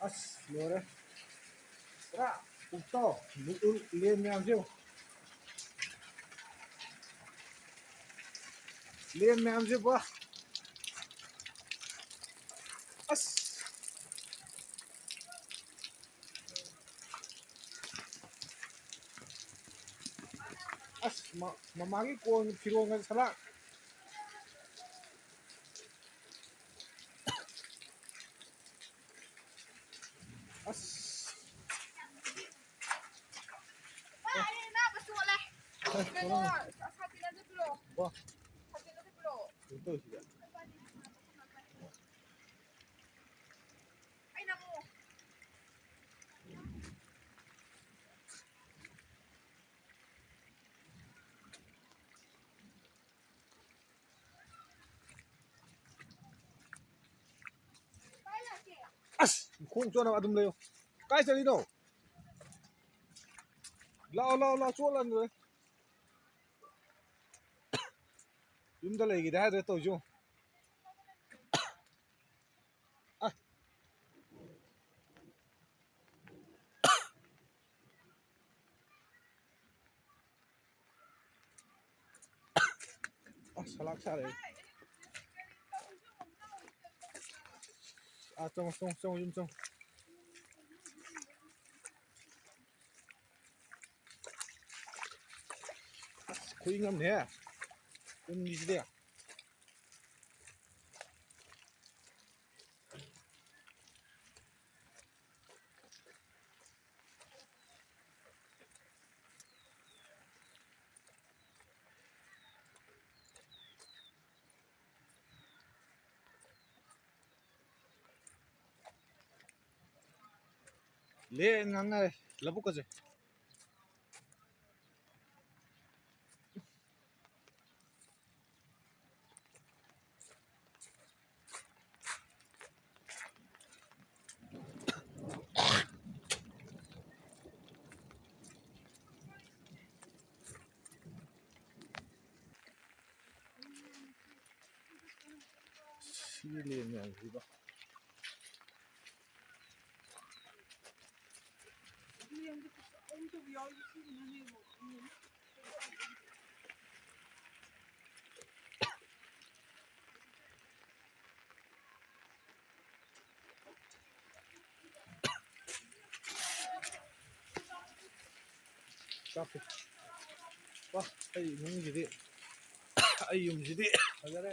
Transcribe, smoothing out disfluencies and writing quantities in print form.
ꯑꯁ ꯂꯣꯏꯔꯦ ꯄꯨꯔꯥ ꯎꯛꯇꯣ ꯂꯦꯟ ꯃꯌꯥꯝꯁꯦ ꯂꯦꯟ ꯃꯌꯥꯝꯁꯦ ꯄꯨꯔꯥ ꯑꯁ ꯑꯁ ꯃꯃꯥꯒꯤ ꯀꯣꯟ ꯐꯤꯔꯣꯟꯒ ꯁꯂꯥꯛ ꯑꯁ ꯑꯁ ꯈꯣꯡ ꯆꯣꯠꯅꯕ ꯑꯗꯨꯝ ꯂꯩꯌꯣ ꯀꯥꯏ ꯆꯠꯂꯤꯅꯣ ꯂꯥꯛꯑꯣ ꯂꯥꯛꯑꯣ ꯂꯥꯛꯑꯣ ꯆꯣꯠꯂꯅꯨ ꯌꯨꯝꯗ ꯂꯩꯈꯤꯗꯦ ꯍꯥꯏꯗ꯭ꯔꯦ ꯇꯧꯔꯤꯁꯤ ꯑꯁ ꯁꯂꯥꯛ ꯁꯥꯔꯦ ꯆꯪꯉꯣ ꯆꯪꯉꯣ ꯆꯪꯉꯣ ꯌꯨꯝ ꯆꯪꯉꯣ ꯈꯨꯏꯪ ꯑꯃꯅꯤꯍꯦ ꯌꯨꯝꯒꯤꯁꯤꯗꯤ ꯂꯦꯟ ꯉꯥꯡꯅꯔꯦ ꯂꯧꯕꯨꯛꯀꯁꯦ ꯁꯤ ꯂꯦꯟ ꯃꯌꯥꯝꯁꯤꯕ ꯆꯥꯛꯁꯦ ꯋꯥ ꯑꯩ ꯏꯃꯨꯡꯁꯤꯗꯤ ꯑꯩ ꯌꯨꯝꯁꯤꯗꯤ ꯐꯖꯔꯦ